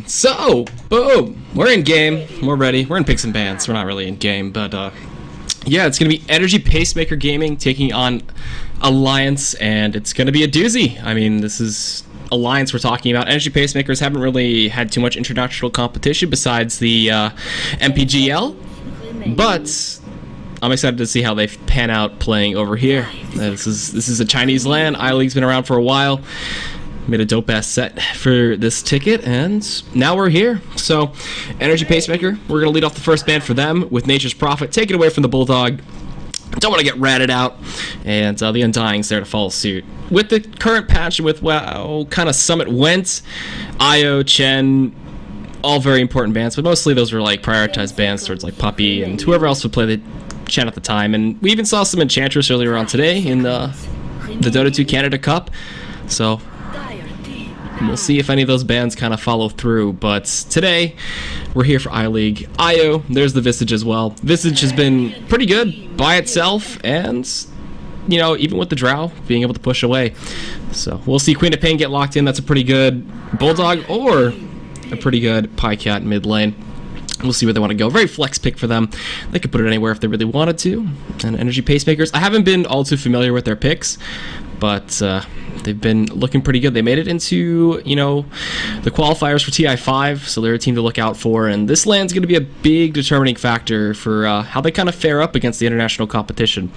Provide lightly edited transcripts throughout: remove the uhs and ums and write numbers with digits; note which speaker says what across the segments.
Speaker 1: So, boom, we're in game, we're ready, we're in picks and bans, we're not really in game, but yeah, it's going to be Energy Pacemaker Gaming taking on Alliance, and it's going to be a doozy. I mean, this is Alliance we're talking about. Energy Pacemakers haven't really had too much international competition besides the MPGL, but I'm excited to see how they pan out playing over here. This is a Chinese LAN. iLeague's been around for a while. Made a dope ass set for this ticket, and now we're here. So, Energy Pacemaker, we're gonna lead off the first ban for them with Nature's Prophet. Take it away from the Bulldog. Don't want to get ratted out, and the Undying's there to follow suit. With the current patch and with how kind of Summit went, Io, Chen, all very important bans, but mostly those were like prioritized bans towards like Puppy and whoever else would play the Chen at the time. And we even saw some Enchantress earlier on today in the Dota 2 Canada Cup. So we'll see if any of those bans kind of follow through, but today we're here for iLeague. Io, there's the Visage as well. Visage has been pretty good by itself, and you know, even with the Drow being able to push away. So we'll see Queen of Pain get locked in. That's a pretty good Bulldog or a pretty good Pycat mid lane. We'll see where they want to go. Very flex pick for them. They could put it anywhere if they really wanted to. And Energy Pacemakers, I haven't been all too familiar with their picks, but they've been looking pretty good. They made it into, you know, the qualifiers for TI5, so they're a team to look out for. And this land's going to be a big determining factor for how they kind of fare up against the international competition.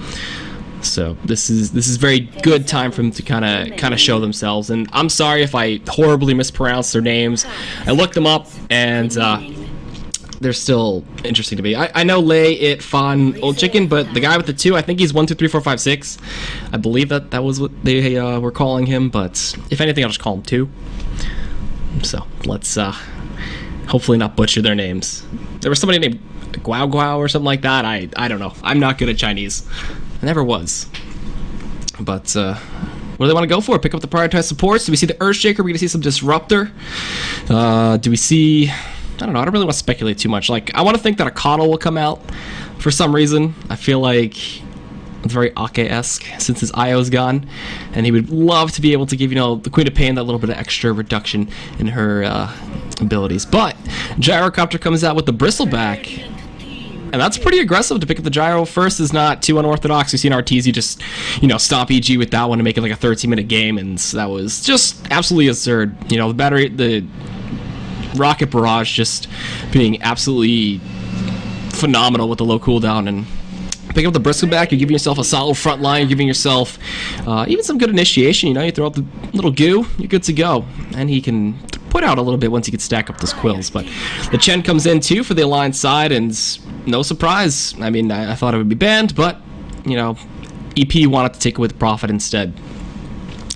Speaker 1: So this is very good time for them to kind of show themselves. And I'm sorry if I horribly mispronounced their names. I looked them up, and they're still interesting to me. I know Lay, It, Fawn, Old Chicken, but the guy with the 2, I think he's 1, 2, 3, 4, 5, 6. I believe that was what they were calling him, but if anything, I'll just call him 2. So let's hopefully not butcher their names. There was somebody named Guao Guao or something like that. I don't know. I'm not good at Chinese. I never was. But what do they want to go for? Pick up the prioritized supports. Do we see the Earthshaker? We're going to see some Disruptor. Do we see... I don't know, I don't really want to speculate too much. Like, I want to think that a Coddle will come out for some reason. I feel like it's very Ake-esque since his IO's gone, and he would love to be able to give, you know, the Queen of Pain that little bit of extra reduction in her abilities. But Gyrocopter comes out with the Bristleback, and that's pretty aggressive to pick up the Gyro first. Is not too unorthodox. We've seen Arteezy just, you know, stop EG with that one to make it like a 13-minute game, and that was just absolutely absurd. You know, the battery, the Rocket Barrage just being absolutely phenomenal with the low cooldown, and picking up the Bristleback, you're giving yourself a solid front line, you're giving yourself even some good initiation. You know, you throw out the little goo, you're good to go, and he can put out a little bit once he can stack up those quills. But the Chen comes in too for the Alliance side, and no surprise. I mean, I thought it would be banned, but you know, EP wanted to take it with Prophet instead.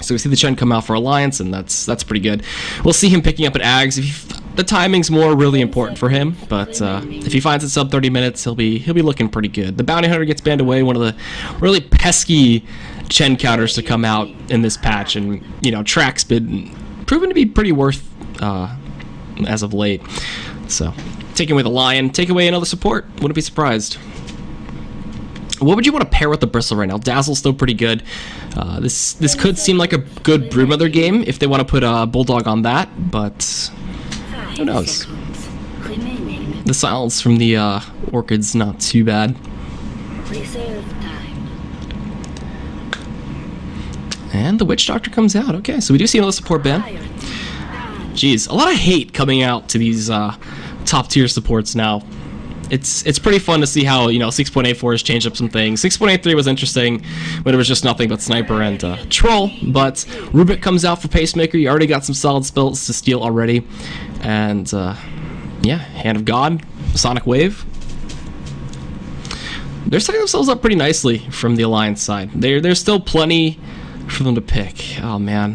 Speaker 1: So we see the Chen come out for Alliance, and that's pretty good. We'll see him picking up at Ags. The timing's really important for him, but if he finds it sub 30 minutes, he'll be looking pretty good. The Bounty Hunter gets banned away, one of the really pesky Chen counters to come out in this patch, and you know, Track's been proven to be pretty worth as of late. So taking away the Lion, take away another support, wouldn't be surprised. What would you want to pair with the Bristle right now? Dazzle's still pretty good. This could seem like a good Broodmother game if they want to put a Bulldog on that, but who knows? The silence from the Orchid's not too bad. And the Witch Doctor comes out. Okay, so we do see another support ban. Jeez, a lot of hate coming out to these top tier supports now. It's pretty fun to see how, you know, 6.84 has changed up some things. 6.83 was interesting, but it was just nothing but Sniper and Troll. But Rubik comes out for Pacemaker. You already got some solid spells to steal already. And, yeah, Hand of God, Sonic Wave. They're setting themselves up pretty nicely from the Alliance side. There's still plenty for them to pick. Oh, man.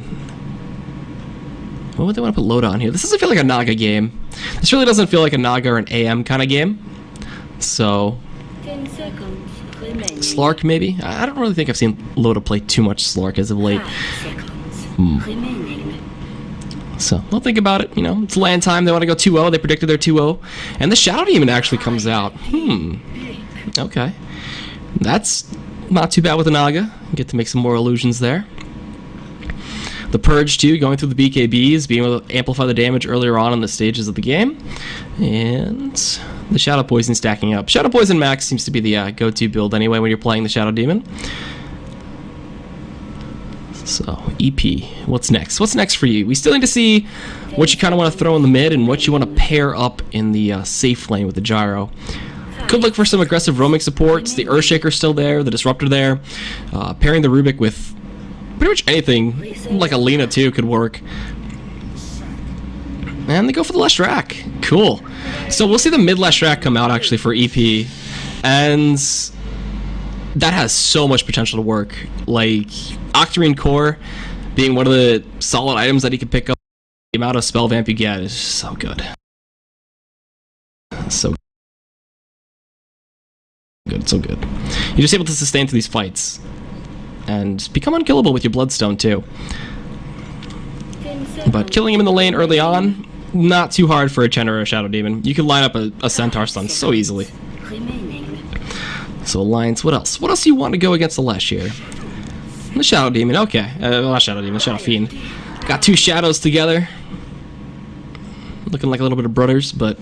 Speaker 1: What would they want to put Loda on here? This doesn't feel like a Naga game. This really doesn't feel like a Naga or an AM kind of game. So, Slark maybe? I don't really think I've seen Loda play too much Slark as of late. So, we'll think about it. You know, it's land time. They want to go 2-0. They predicted their 2-0. And the Shadow Demon actually comes out. Okay. That's not too bad with the Naga. Get to make some more illusions there. The Purge too, going through the BKBs, being able to amplify the damage earlier on in the stages of the game. And the Shadow Poison stacking up. Shadow Poison Max seems to be the go-to build anyway when you're playing the Shadow Demon. So, EP, what's next? What's next for you? We still need to see what you kind of want to throw in the mid and what you want to pair up in the safe lane with the Gyro. Could look for some aggressive roaming supports. The Earthshaker's still there, the Disruptor there. Pairing the Rubik with pretty much anything, like a Lina too, could work. And they go for the Leshrac. Cool. So we'll see the mid Leshrac come out actually for EP. And that has so much potential to work. Like, Octarine Core being one of the solid items that he can pick up. The amount of spell vamp you get is so good. So good, so good. You're just able to sustain through these fights. And become unkillable with your Bloodstone too. But killing him in the lane early on, not too hard for a Chen or a Shadow Demon. You can line up a Centaur stun so easily. So Alliance, what else? What else do you want to go against the Lesh here? The Shadow Demon, okay. Not Shadow Demon, Shadow Fiend. Got two Shadows together. Looking like a little bit of brothers, but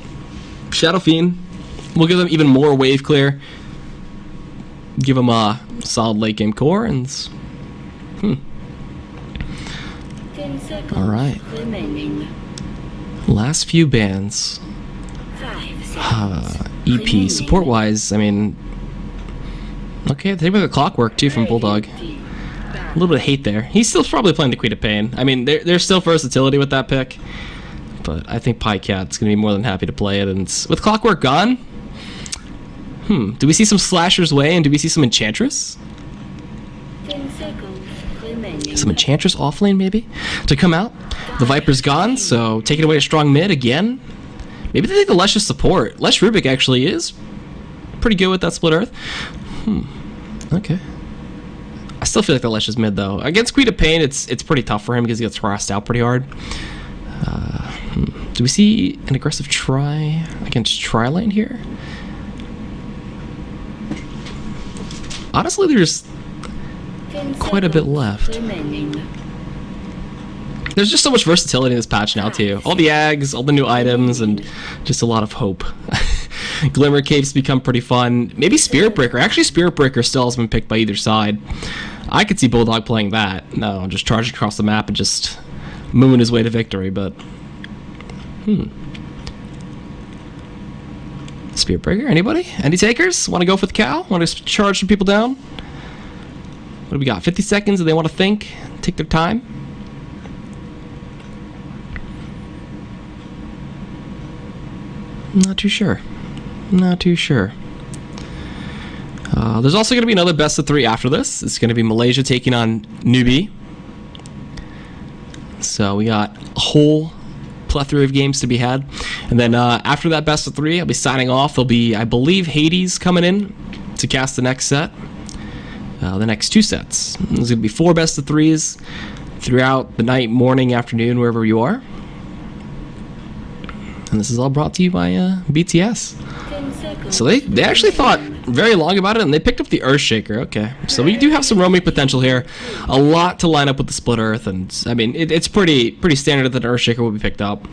Speaker 1: Shadow Fiend. We'll give them even more wave clear. Give them a solid late game core and... Alright. Last few bands. EP, support-wise, I mean... Okay, they have a Clockwork too from Bulldog. A little bit of hate there. He's still probably playing the Queen of Pain. I mean, there's still versatility with that pick. But I think Pycat's going to be more than happy to play it. And with Clockwork gone... do we see some Slasher's Way and do we see some Enchantress? Some Enchantress offlane maybe? To come out? The Viper's gone, so taking away a strong mid again. Maybe they take the Lesh's support. Lesh Rubik actually is pretty good with that Split Earth. Okay. I still feel like the Lesh is mid though. Against Queen of Pain, it's pretty tough for him because he gets harassed out pretty hard. Do we see an aggressive try against Tri-Lane here? Honestly, there's quite a bit left. There's just so much versatility in this patch now too. All the Ags, all the new items, and just a lot of hope. Glimmer Caves become pretty fun. Maybe Spirit Breaker. Actually, Spirit Breaker still has been picked by either side. I could see Bulldog playing that. No, just charging across the map and just mooning his way to victory, but... Spirit Breaker, anybody? Any takers? Want to go for the cow? Want to charge some people down? What do we got? 50 seconds and they want to think? Take their time? Not too sure. Not too sure. There's also going to be another best of 3 after this. It's going to be Malaysia taking on Newbie. So we got a whole plethora of games to be had. And then after that best of 3, I'll be signing off. There'll be, I believe, Hades coming in to cast the next set. The next 2 sets. There's going to be 4 best of 3s throughout the night, morning, afternoon, wherever you are. And this is all brought to you by BTS. So they actually thought very long about it, and they picked up the Earthshaker. Okay, so we do have some roaming potential here. A lot to line up with the Split Earth, and I mean, it's pretty standard that an Earthshaker will be picked up.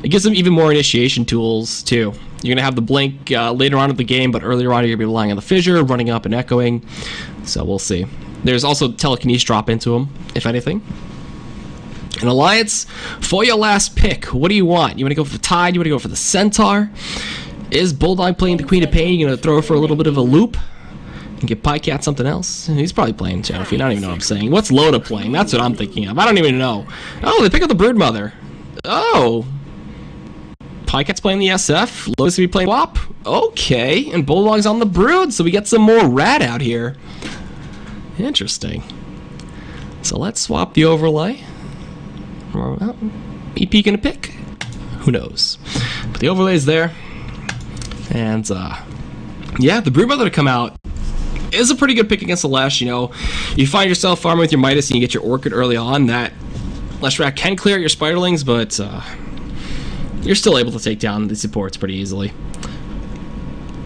Speaker 1: It gives them even more initiation tools, too. You're going to have the Blink later on in the game, but earlier on you're going to be relying on the Fissure, running up and echoing. So we'll see. There's also Telekinesis drop into them, if anything. An Alliance, for your last pick, what do you want? You want to go for the Tide? You want to go for the Centaur? Is Bulldog playing the Queen of Pain? You going to throw her for a little bit of a loop? And get Pycat something else? He's probably playing Shadow Fiend. I don't even know what I'm saying. What's Loda playing? That's what I'm thinking of. I don't even know. Oh, they pick up the Broodmother. Oh. Pycat's playing the SF. Loda's going to be playing WAP. Okay. And Bulldog's on the Brood, so we get some more Rat out here. Interesting. So let's swap the overlay. Well, EP gonna pick? Who knows? But the overlay is there. And, yeah, the Broodmother to come out is a pretty good pick against the Lesh. You know, you find yourself farming with your Midas and you get your Orchid early on. That Leshrac can clear out your Spiderlings, but you're still able to take down the supports pretty easily.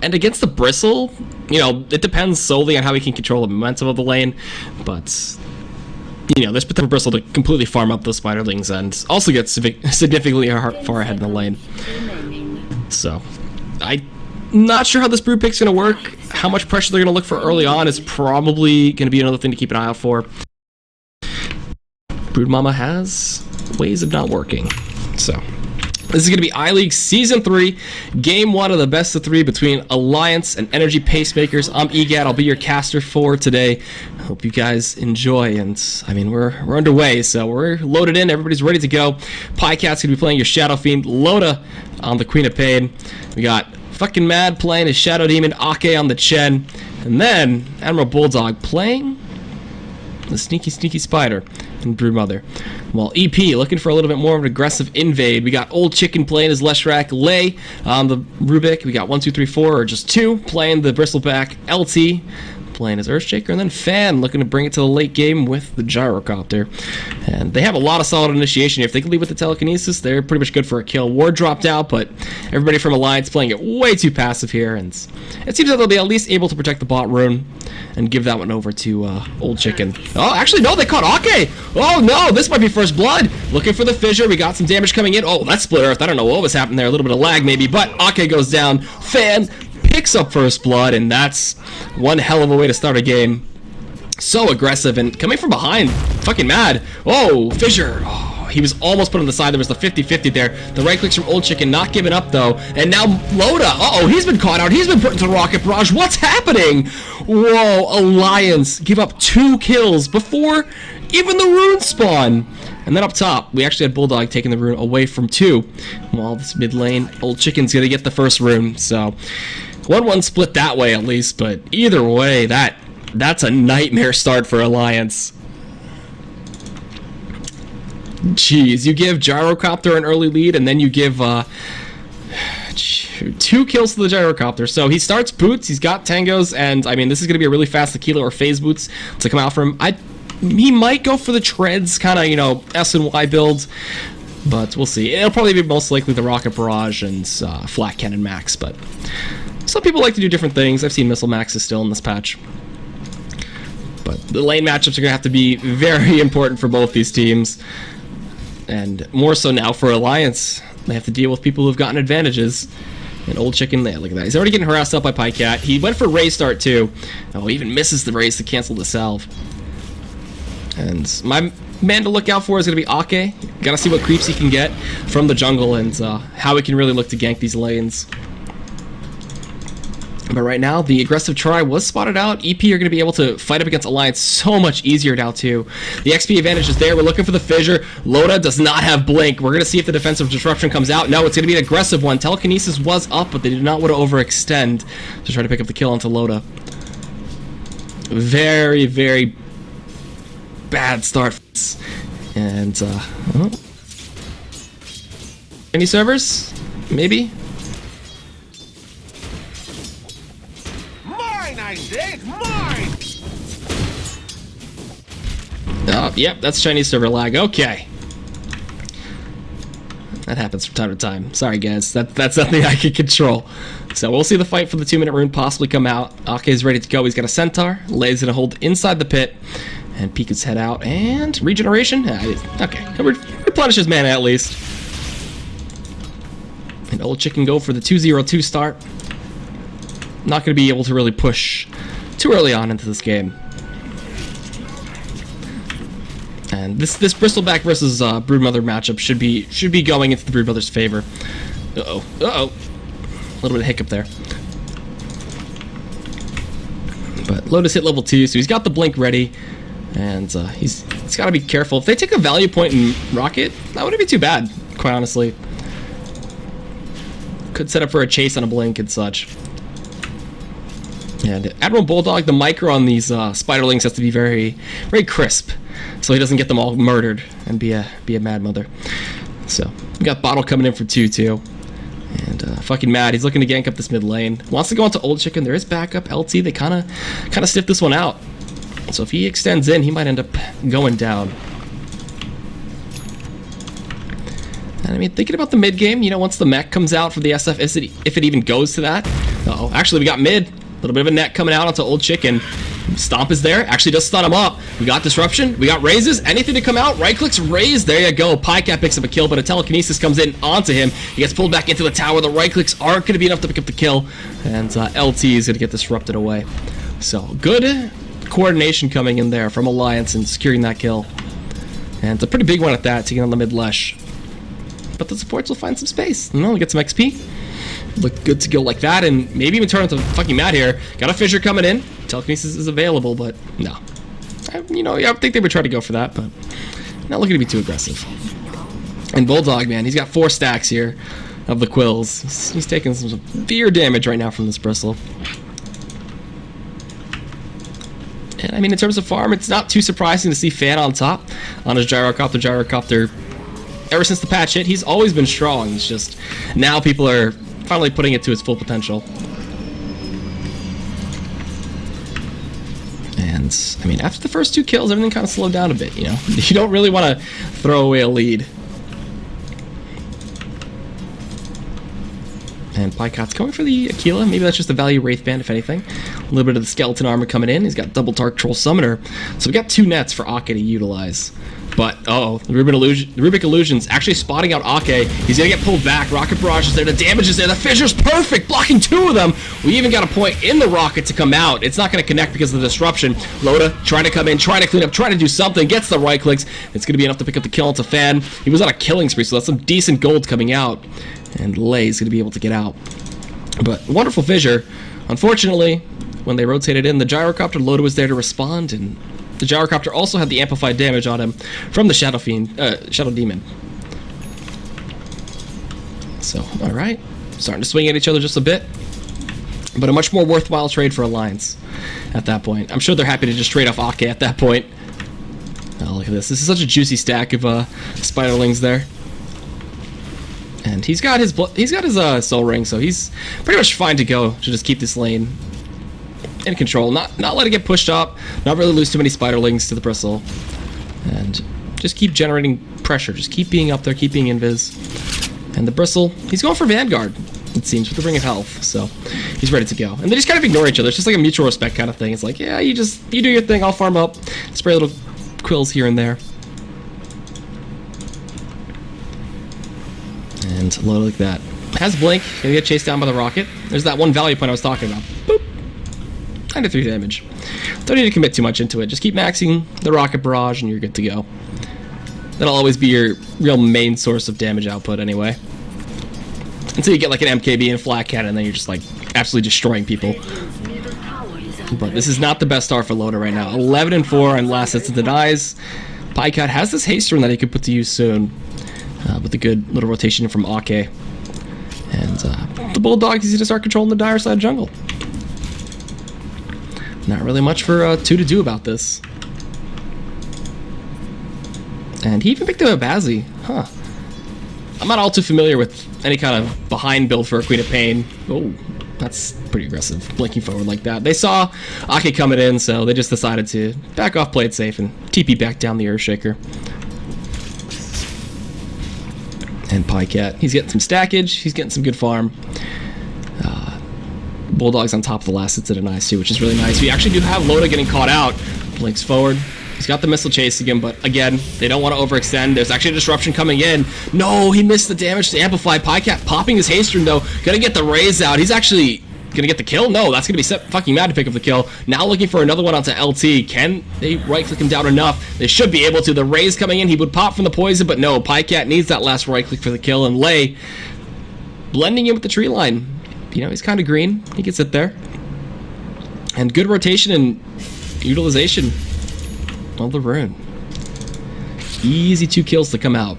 Speaker 1: And against the Bristle, you know, it depends solely on how he can control the momentum of the lane, but you know, there's potential for Bristle to completely farm up those spiderlings and also get significantly far ahead in the lane. So, I'm not sure how this brood pick's going to work. How much pressure they're going to look for early on is probably going to be another thing to keep an eye out for. Brood Mama has ways of not working. So, this is going to be I-League Season 3, Game 1 of the best of 3 between Alliance and Energy Pacemakers. I'm EGAT. I'll be your caster for today. Hope you guys enjoy. And, I mean, we're underway, so we're loaded in. Everybody's ready to go. Pycat's going to be playing your Shadow Fiend. Loda on the Queen of Pain. We got fucking Mad playing his Shadow Demon. Ake on the Chen. And then Admiral Bulldog playing the Sneaky Spider and Broodmother. Well, EP looking for a little bit more of an aggressive invade. We got Old Chicken playing his Leshrac, Lay on the Rubik. We got 1, 2, 3, 4, or just 2 playing the Bristleback, LT playing his Earthshaker, and then Fan looking to bring it to the late game with the Gyrocopter. And they have a lot of solid initiation. If they can lead with the Telekinesis, they're pretty much good for a kill. Ward dropped out, but everybody from Alliance playing it way too passive here, and it seems like they'll be at least able to protect the bot rune and give that one over to Old Chicken. Oh, actually, no, they caught Ake! Oh, no, this might be first blood! Looking for the fissure, we got some damage coming in. Oh, that's Split Earth, I don't know what was happening there, a little bit of lag maybe, but Ake goes down. Fan picks up first blood, and that's one hell of a way to start a game. So aggressive, and coming from behind, fucking Mad. Oh, fissure. Oh, he was almost put on the side. There was the 50-50 there. The right clicks from Old Chicken, not giving up though. And now Loda. Uh-oh, he's been caught out. He's been put into the Rocket Barrage. What's happening? Whoa, Alliance give up 2 kills before even the rune spawn. And then up top, we actually had Bulldog taking the rune away from 2. While this mid lane, Old Chicken's gonna get the first rune. So 1-1 split that way at least, but either way, that's a nightmare start for Alliance. Jeez, you give Gyrocopter an early lead, and then you give 2 kills to the Gyrocopter. So he starts boots, he's got tangos, and I mean, this is going to be a really fast Aquila or phase boots to come out from him. He might go for the treads, kind of, you know, S and Y build, but we'll see. It'll probably be most likely the Rocket Barrage and Flat Cannon Max, but some people like to do different things. I've seen Missile Maxes still in this patch. But the lane matchups are going to have to be very important for both these teams. And more so now for Alliance. They have to deal with people who've gotten advantages. And Old Chicken, there, look at that. He's already getting harassed up by Pycat. He went for Ray start too. Oh, he even misses the raise to cancel the salve. And my man to look out for is going to be Ake. Gotta see what creeps he can get from the jungle and how he can really look to gank these lanes. But right now, the aggressive try was spotted out. EP are going to be able to fight up against Alliance so much easier now, too. The XP advantage is there. We're looking for the fissure. Loda does not have Blink. We're going to see if the defensive disruption comes out. No, it's going to be an aggressive one. Telekinesis was up, but they did not want to overextend to try to pick up the kill onto Loda. Very, very bad start. And, any servers? Maybe? Mine! Oh, yep, that's Chinese server lag. Okay. That happens from time to time. Sorry, guys. That's nothing I can control. So we'll see the fight for the 2-minute rune possibly come out. Ake's ready to go. He's got a Centaur. Lay's going to hold inside the pit. And peek his head out. And regeneration? Okay. Replenish his mana at least. And Old Chicken go for the 2-0-2 start. Not going to be able to really push too early on into this game. And this Bristleback versus Broodmother matchup should be going into the Broodmother's favor. Uh-oh. A little bit of hiccup there. But Lotus hit level 2, so he's got the blink ready. And he's got to be careful. If they take a value point in Rocket, that wouldn't be too bad, quite honestly. Could set up for a chase on a blink and such. And Admiral Bulldog, the micro on these spiderlings has to be very, very crisp, so he doesn't get them all murdered and be a mad mother. So we got Bottle coming in for 2-2, and fucking Mad. He's looking to gank up this mid lane. Wants to go into Old Chicken. There is backup. LT. They kind of stiff this one out. So if he extends in, he might end up going down. And I mean, thinking about the mid game, you know, once the mech comes out for the SF, if it even goes to that. Uh-oh, actually we got mid. A little bit of a net coming out onto Old Chicken. Stomp is there. Actually does stun him up. We got disruption. We got raises. Anything to come out. Right clicks, raise. There you go. Pycat picks up a kill, but a telekinesis comes in onto him. He gets pulled back into the tower. The right clicks aren't going to be enough to pick up the kill. And LT is going to get disrupted away. So good coordination coming in there from Alliance and securing that kill. And it's a pretty big one at that to get on the mid lesh. But the supports will find some space. You know, we'll get some XP. Look good to go like that, and maybe even turn into fucking mad here. Got a fissure coming in. Telekinesis is available, but no. I think they would try to go for that, but not looking to be too aggressive. And Bulldog, man, he's got 4 stacks here of the quills. He's taking some severe damage right now from this bristle. And I mean, in terms of farm, it's not too surprising to see Fan on top on his gyrocopter. Gyrocopter, ever since the patch hit, he's always been strong. It's just now people are finally putting it to its full potential. And I mean, after the first 2 kills, everything kind of slowed down a bit, you know? You don't really want to throw away a lead. And Pycot's going for the Aquila. Maybe that's just a value Wraith Band, if anything. A little bit of the skeleton armor coming in. He's got double Dark Troll Summoner. So we got 2 nets for Ake to utilize. But, the Rubik Illusion's actually spotting out Ake. He's going to get pulled back. Rocket Barrage is there. The damage is there. The fissure's perfect, blocking 2 of them. We even got a point in the rocket to come out. It's not going to connect because of the disruption. Loda trying to come in, trying to clean up, trying to do something. Gets the right clicks. It's going to be enough to pick up the kill into Fan. He was on a killing spree, so that's some decent gold coming out. And Lay's going to be able to get out. But wonderful fissure. Unfortunately, when they rotated in, the gyrocopter Loda was there to respond, and the gyrocopter also had the amplified damage on him from the Shadow Demon. So, alright. Starting to swing at each other just a bit. But a much more worthwhile trade for Alliance at that point. I'm sure they're happy to just trade off Ake at that point. Oh, look at this. This is such a juicy stack of Spiderlings there. And he's got his soul ring, so he's pretty much fine to go to just keep this lane in control, not let it get pushed up, not really lose too many Spiderlings to the bristle, and just keep generating pressure, just keep being up there, keep being invis. And the bristle, he's going for Vanguard, it seems, with the Ring of Health, so he's ready to go. And they just kind of ignore each other. It's just like a mutual respect kind of thing. It's like, yeah, you do your thing, I'll farm up, spray little quills here and there. And load like that. Has Blink, gonna get chased down by the rocket. There's that one value point I was talking about. Boop. 93 damage. Don't need to commit too much into it. Just keep maxing the rocket barrage and you're good to go. That'll always be your real main source of damage output anyway. Until you get like an MKB and flat cannon, and then you're just like absolutely destroying people. But this is not the best start for Loda right now. 11-4 on last sets of denies. Pycat has this haste rune that he could put to use soon. With a good little rotation from Ake. And the Bulldog is going to start controlling the dire side jungle. Not really much for 2 to do about this. And he even picked up a Bazzi. Huh. I'm not all too familiar with any kind of behind build for a Queen of Pain. Oh, that's pretty aggressive, blinking forward like that. They saw Ake coming in, so they just decided to back off, play it safe, and TP back down the Earthshaker. And Pycat, he's getting some stackage, he's getting some good farm. Bulldog's on top of the last hits at a nice too, which is really nice. We actually do have Loda getting caught out. Blinks forward. He's got the missile chasing him, but again, they don't want to overextend. There's actually a disruption coming in. No, he missed the damage to amplify. Pycat popping his haste rune though. Gonna get the raise out. He's actually gonna get the kill? No, that's gonna be fucking mad to pick up the kill. Now looking for another one onto LT. Can they right click him down enough? They should be able to. The raise coming in, he would pop from the poison, but no, Pycat needs that last right click for the kill, and Lay blending in with the tree line. You know, he's kind of green. He can sit there. And good rotation and utilization of the rune. Easy 2 kills to come out.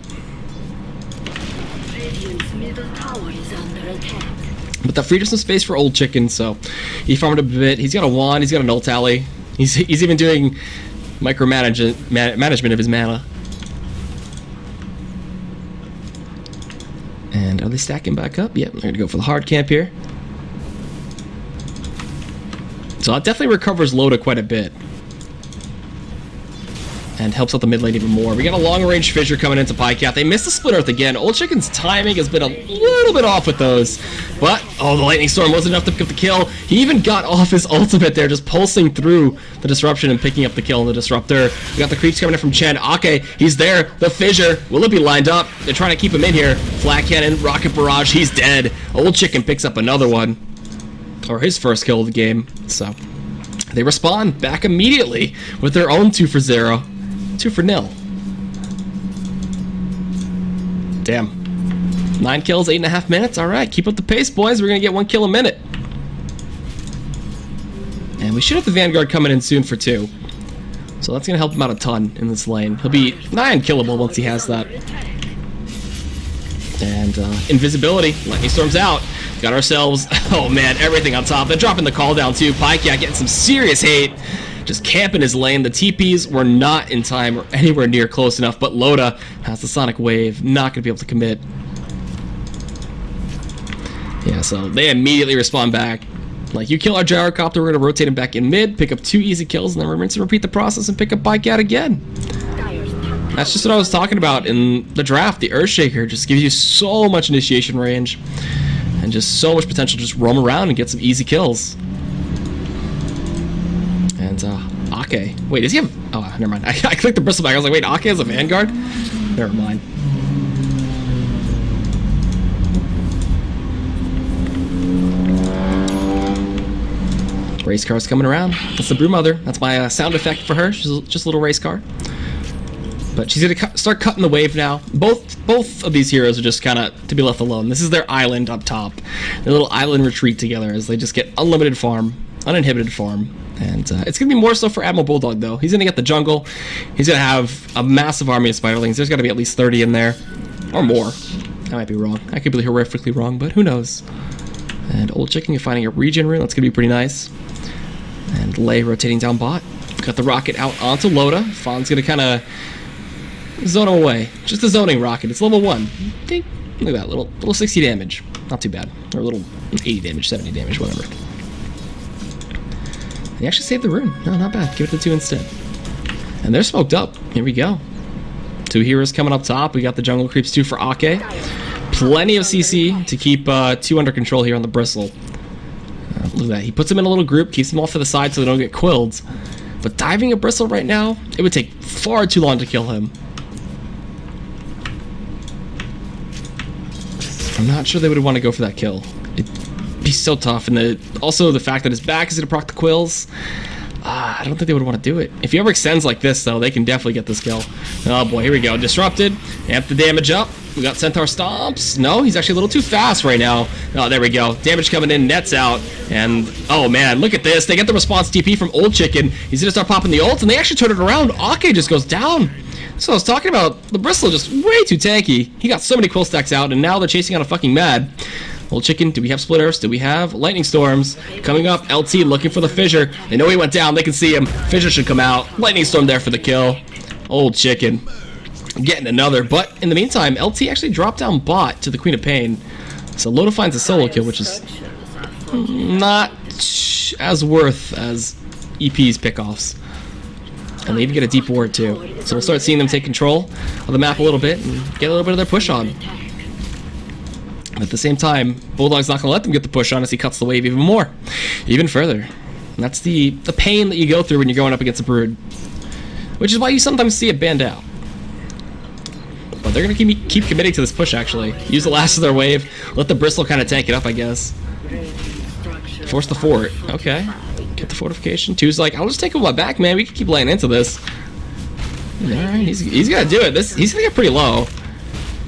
Speaker 1: But that freed up some space for Old Chicken, so he farmed a bit. He's got a wand, he's got a null tally. He's even doing management of his mana. And are they stacking back up? Yep, they're gonna go for the hard camp here. So that definitely recovers Loda quite a bit. And helps out the mid lane even more. We got a long range fissure coming into Pycat. They missed the split earth again. Old Chicken's timing has been a little bit off with those. But, oh, the Lightning Storm wasn't enough to pick up the kill. He even got off his ultimate there, just pulsing through the disruption and picking up the kill on the disruptor. We got the creeps coming in from Chen. Ake, he's there. The fissure. Will it be lined up? They're trying to keep him in here. Flat cannon, rocket barrage. He's dead. Old Chicken picks up another one. Or his first kill of the game. So, they respond back immediately with their own 2 for 0. 2 for 0. Damn. 9 kills, 8.5 minutes. Alright, keep up the pace, boys. We're going to get 1 kill a minute. And we should have the Vanguard coming in soon for 2. So that's going to help him out a ton in this lane. He'll be 9 killable once he has that. And invisibility. Lightning Storm's out. Got ourselves, oh man, everything on top. They're dropping the call down too. Pacemaker getting some serious hate. Just camping his lane. The TPs were not in time or anywhere near close enough, but Loda has the Sonic Wave. Not going to be able to commit. Yeah, so they immediately respond back. Like, you kill our gyrocopter, we're going to rotate him back in mid, pick up 2 easy kills, and then we're going to repeat the process and pick up Pacemaker again. That's just what I was talking about in the draft. The Earthshaker just gives you so much initiation range and just so much potential to just roam around and get some easy kills. And, Ake. Wait, does he have... Oh, never mind. I clicked the bristleback. I was like, wait, Ake has a Vanguard? Never mind. Race car's coming around. That's the Brewmother. That's my sound effect for her. She's just a little race car. But she's gonna start cutting the wave now. Both of these heroes are just kind of to be left alone. This is their island up top. Their little island retreat together as they just get unlimited farm, uninhibited farm. And it's gonna be more so for Admiral Bulldog though. He's gonna get the jungle. He's gonna have a massive army of spiderlings. There's gotta be at least 30 in there, or more. I might be wrong. I could be horrifically wrong, but who knows? And Old Chicken finding a regen rune. That's gonna be pretty nice. And Lei rotating down bot. Got the rocket out onto Loda. Fawn's gonna kind of zone him away. Just a zoning rocket. It's level 1. Ding. Look at that. Little 60 damage. Not too bad. Or a little 80 damage, 70 damage, whatever. He actually saved the rune. No, not bad. Give it to 2 instead. And they're smoked up. Here we go. 2 heroes coming up top. We got the jungle creeps 2 for Ake. Plenty of CC to keep 2 under control here on the bristle. Look at that. He puts them in a little group, keeps them off to the side so they don't get quilled. But diving a bristle right now, it would take far too long to kill him. I'm not sure they would want to go for that kill. It'd be so tough. And also the fact that his back is going to proc the quills. I don't think they would want to do it. If he ever extends like this, though, they can definitely get this kill. Oh, boy, here we go. Disrupted. Amp the damage up. We got Centaur Stomps. No, he's actually a little too fast right now. Oh, there we go. Damage coming in, nets out. And, oh, man, look at this. They get the response TP from Old Chicken. He's going to start popping the ult, and they actually turn it around. Ake just goes down. So I was talking about the bristle just way too tanky. He got so many quill stacks out, and now they're chasing out a fucking mad. Old Chicken, do we have splitters? Do we have lightning storms? Coming up, LT looking for the fissure. They know he went down. They can see him. Fissure should come out. Lightning storm there for the kill. Old Chicken getting another. But in the meantime, LT actually dropped down bot to the Queen of Pain. So Loda finds a solo kill, which is not as worth as EP's pickoffs. And they even get a deep ward too. So we'll start seeing them take control of the map a little bit and get a little bit of their push on. At the same time, Bulldog's not going to let them get the push on as he cuts the wave even more, even further. And that's the pain that you go through when you're going up against a Brood. Which is why you sometimes see it banned out. But they're going to keep committing to this push, actually. Use the last of their wave. Let the Bristle kind of tank it up, I guess. Force the fort. Okay. Get the fortification. 2's like, I'll just take him my back, man. We can keep laying into this. Alright, he's going to do it. He's going to get pretty low.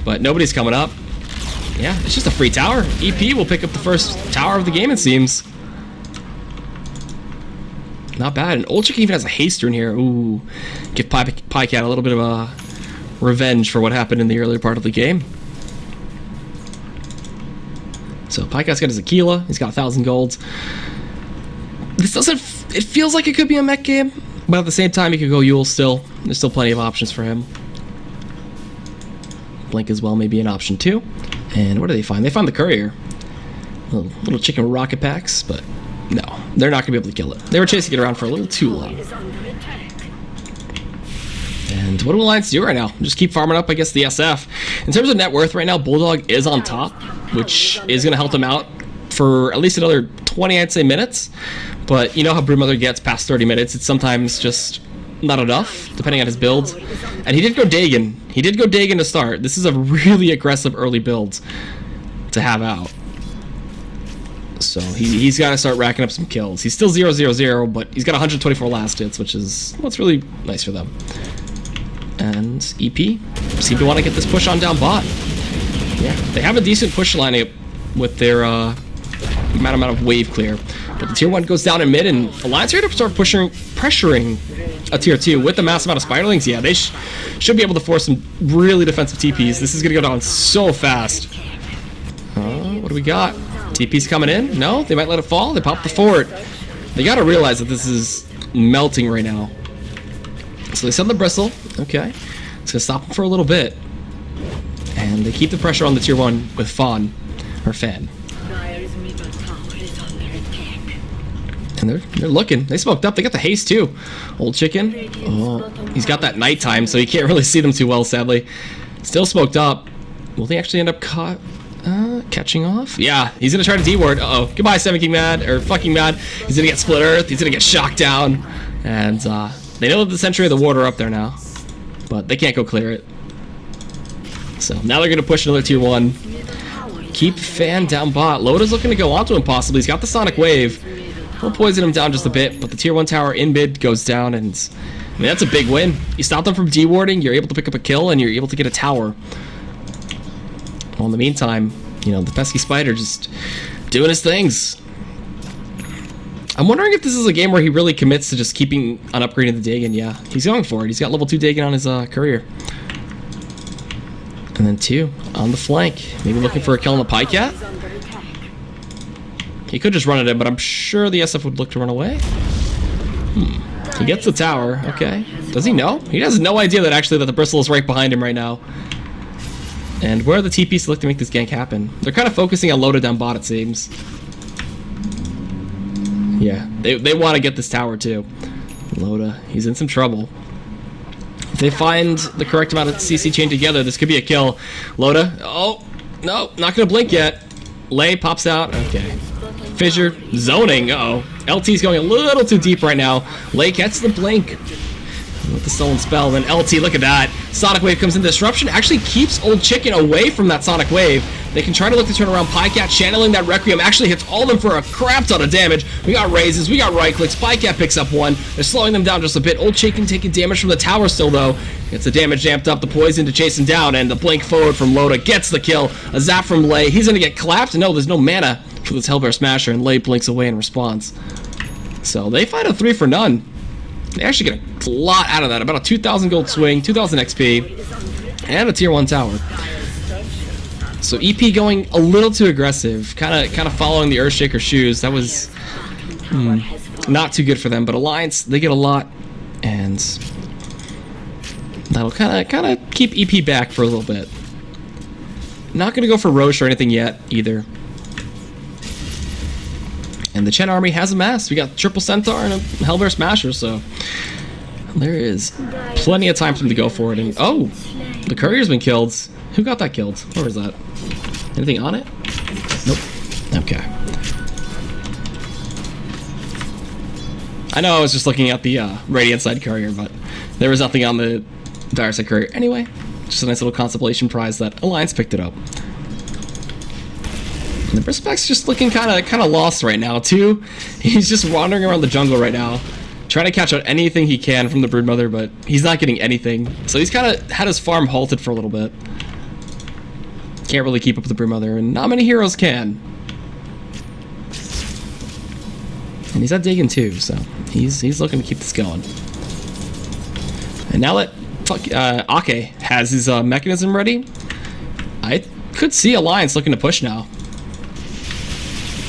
Speaker 1: But nobody's coming up. Yeah, it's just a free tower. EP will pick up the first tower of the game, it seems. Not bad. And Old Chicken even has a haster in here. Ooh. Give Piecat a little bit of a revenge for what happened in the earlier part of the game. So Piecat's got his Aquila. He's got 1,000 golds. This doesn't... It feels like it could be a mech game. But at the same time, he could go Yule still. There's still plenty of options for him. Blink as well may be an option too. And what do they find? They find the courier. Little chicken rocket packs, but no, they're not going to be able to kill it. They were chasing it around for a little too long. And what do Alliance do right now? Just keep farming up, I guess, the SF. In terms of net worth right now, Bulldog is on top, which is going to help them out for at least another 20, I'd say, minutes. But you know how Broodmother gets past 30 minutes. It's sometimes just not enough, depending on his build. And he did go Dagon. He did go Dagon to start. This is a really aggressive early build to have out. So he's got to start racking up some kills. He's still 0-0-0, but he's got 124 last hits, which is what's really nice for them. And EP seem to want to get this push on down bot. Yeah, they have a decent push lineup with their amount of wave clear. But the tier 1 goes down in mid, and Alliance are going to start pressuring a tier 2 with the mass amount of spiderlings. Yeah, they should be able to force some really defensive TPs. This is going to go down so fast. What do we got? TP's coming in? No? They might let it fall? They pop the fort. They got to realize that this is melting right now. So they send the bristle. Okay. It's going to stop them for a little bit. And they keep the pressure on the tier 1 with Fawn, or Fan. And they're looking. They smoked up. They got the haste too. Old chicken. Oh, he's got that nighttime, so you can't really see them too well, sadly. Still smoked up. Will they actually end up catching off? Yeah, he's gonna try to D-ward. Uh-oh. Goodbye, Seven King Mad, or fucking Mad. He's gonna get split earth. He's gonna get shocked down. And they know that the Sentry of the Ward are up there now, but they can't go clear it. So now they're gonna push another tier 1. Keep Fan down bot. Loda's looking to go onto him possibly. He's got the Sonic Wave. We'll poison him down just a bit, but the tier 1 tower in mid goes down, and I mean, that's a big win. You stop them from D-warding, you're able to pick up a kill, and you're able to get a tower. Well, in the meantime, you know, the pesky spider just doing his things. I'm wondering if this is a game where he really commits to just keeping on upgrading the Dagon. Yeah, he's going for it. He's got level 2 Dagon on his career. And then 2 on the flank. Maybe looking for a kill on the Pycat. He could just run at him, but I'm sure the SF would look to run away. He gets the tower. Okay. Does he know? He has no idea that actually that the bristle is right behind him right now. And where are the TPs to look to make this gank happen? They're kind of focusing on Loda down bot, it seems. Yeah, they want to get this tower too. Loda, he's in some trouble. If they find the correct amount of CC chain together, this could be a kill. Loda, oh, no, not going to blink yet. Lei pops out. Okay. Fissure, zoning. Uh-oh. LT's going a little too deep right now. Lei gets the blink with the stolen spell. Then LT, look at that. Sonic Wave comes in. Disruption actually keeps Old Chicken away from that Sonic Wave. They can try to look to turn around. Pycat channeling that Requiem actually hits all of them for a crap ton of damage. We got raises, we got right clicks. Pycat picks up one. They're slowing them down just a bit. Old Chicken taking damage from the tower still though. Gets the damage amped up, the poison to chase him down, and the blink forward from Loda gets the kill. A zap from Lei. He's gonna get clapped. No, there's no mana for this Hellbear Smasher, and Lei blinks away in response. So they fight a 3 for none. They actually get a lot out of that. About a 2,000 gold swing, 2,000 XP, and a tier 1 tower. So EP going a little too aggressive, kind of following the Earthshaker shoes. That was not too good for them. But Alliance, they get a lot, and that'll kind of keep EP back for a little bit. Not gonna go for Roche or anything yet either. And the Chen army has a mass. We got triple Centaur and a Hellbear Smasher, so there is plenty of time for them to go for it. And oh, the courier's been killed. Who got that killed? Where was that? Anything on it? Nope. Okay. I know I was just looking at the Radiant side courier, but there was nothing on the Dire side courier. Anyway, just a nice little consolation prize that Alliance picked it up. And the Brispec's just looking kind of lost right now too. He's just wandering around the jungle right now, trying to catch out anything he can from the Broodmother, but he's not getting anything. So he's kind of had his farm halted for a little bit. Can't really keep up with the Broodmother, and not many heroes can. And he's at Dagon too, so he's looking to keep this going. And now that Ake has his mechanism ready, I could see Alliance looking to push now.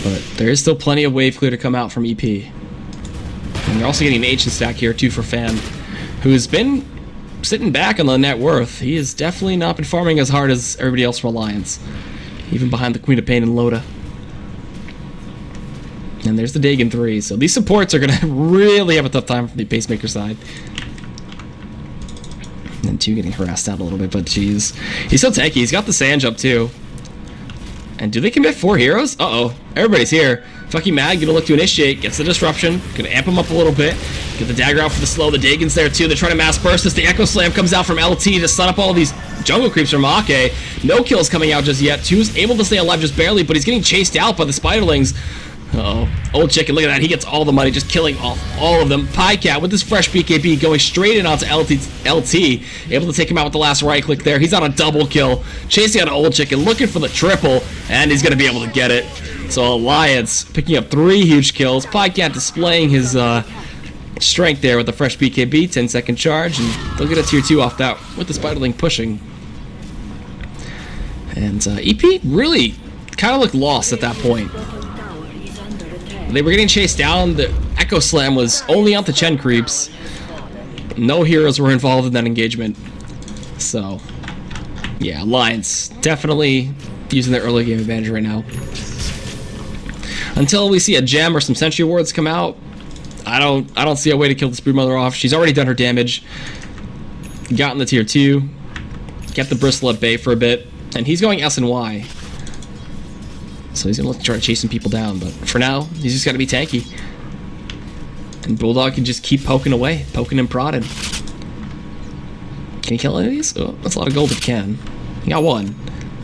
Speaker 1: But there is still plenty of wave clear to come out from EP. And they're also getting an ancient stack here too for Fan, who's been sitting back on the net worth. He has definitely not been farming as hard as everybody else from Alliance, even behind the Queen of Pain and Loda. And there's the Dagon 3, so these supports are going to really have a tough time from the Pacemaker side. And 2 getting harassed out a little bit, but geez. He's so tanky. He's got the sand jump too. And do they commit 4 heroes? Uh-oh. Everybody's here. Fucking Mad, gonna look to initiate. Gets the disruption. Gonna amp him up a little bit. Get the dagger out for the slow. The Dagon's there too. They're trying to mass burst this. The Echo Slam comes out from LT to stun up all these jungle creeps from Ake. No kills coming out just yet. Two's able to stay alive just barely, but he's getting chased out by the Spiderlings. Uh-oh. Old Chicken, look at that. He gets all the money, just killing off all of them. Pycat with this fresh BKB going straight in onto LT. Able to take him out with the last right click there. He's on a double kill. Chasing out Old Chicken, looking for the triple, and he's going to be able to get it. So Alliance picking up 3 huge kills. Pycat displaying his strength there with the fresh BKB. 10-second charge, and they'll get a tier 2 off that with the Spiderling pushing. And EP really kind of looked lost at that point. They were getting chased down. The Echo Slam was only on the Chen creeps. No heroes were involved in that engagement. So, yeah, Alliance definitely using their early game advantage right now. Until we see a gem or some sentry wards come out, I don't see a way to kill this Broodmother off. She's already done her damage. Gotten the tier 2. Kept the Bristle at bay for a bit. And he's going S and Y. So he's going to try chasing people down, but for now, he's just got to be tanky. And Bulldog can just keep poking away, poking and prodding. Can he kill any of these? Oh, that's a lot of gold if he can. He got 1.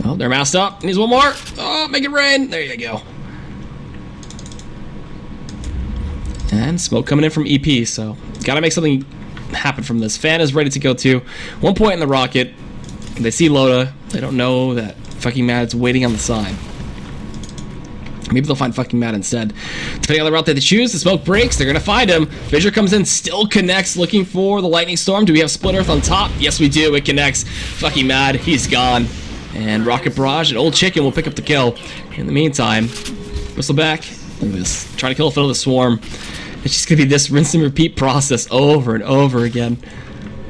Speaker 1: Oh, they're masked up. Needs 1 more. Oh, make it rain. There you go. And smoke coming in from EP, so got to make something happen from this. Fan is ready to go too. 1 point in the rocket. They see Loda. They don't know that fucking Mad's waiting on the side. Maybe they'll find fucking Mad instead. Depending on the route that they choose, the smoke breaks. They're going to find him. Fissure comes in, still connects, looking for the Lightning Storm. Do we have Split Earth on top? Yes, we do. It connects. Fucking Mad. He's gone. And Rocket Barrage and Old Chicken will pick up the kill. In the meantime, Bristleback, look at this. Trying to kill a fill of the Swarm. It's just going to be this rinse and repeat process over and over again.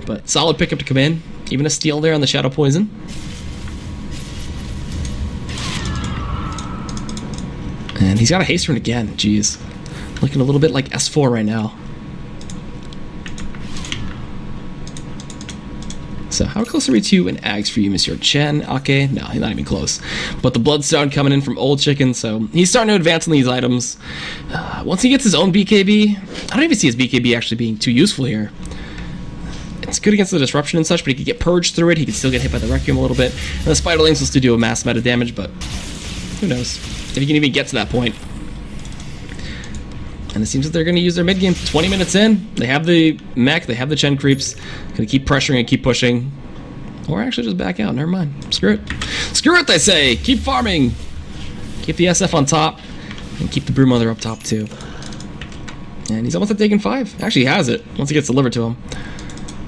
Speaker 1: But solid pickup to come in. Even a steal there on the Shadow Poison. And he's got a haste rune again. Jeez. Looking a little bit like S4 right now. So how close are we to an Ags for you, Monsieur Chen? Okay, no, he's not even close. But the Bloodstone coming in from Old Chicken, so he's starting to advance on these items. Once he gets his own BKB, I don't even see his BKB actually being too useful here. It's good against the disruption and such, but he could get purged through it. He could still get hit by the Requiem a little bit. And the Spiderlings will still do a mass meta damage, but who knows if he can even get to that point. And it seems that they're going to use their mid game 20 minutes in. They have the mech, they have the Chen creeps. Going to keep pressuring and keep pushing. Or actually just back out. Never mind. Screw it. Screw it, I say. Keep farming. Keep the SF on top. And keep the Broodmother up top too. And he's almost at Dagon 5. Actually, he has it once it gets delivered to him.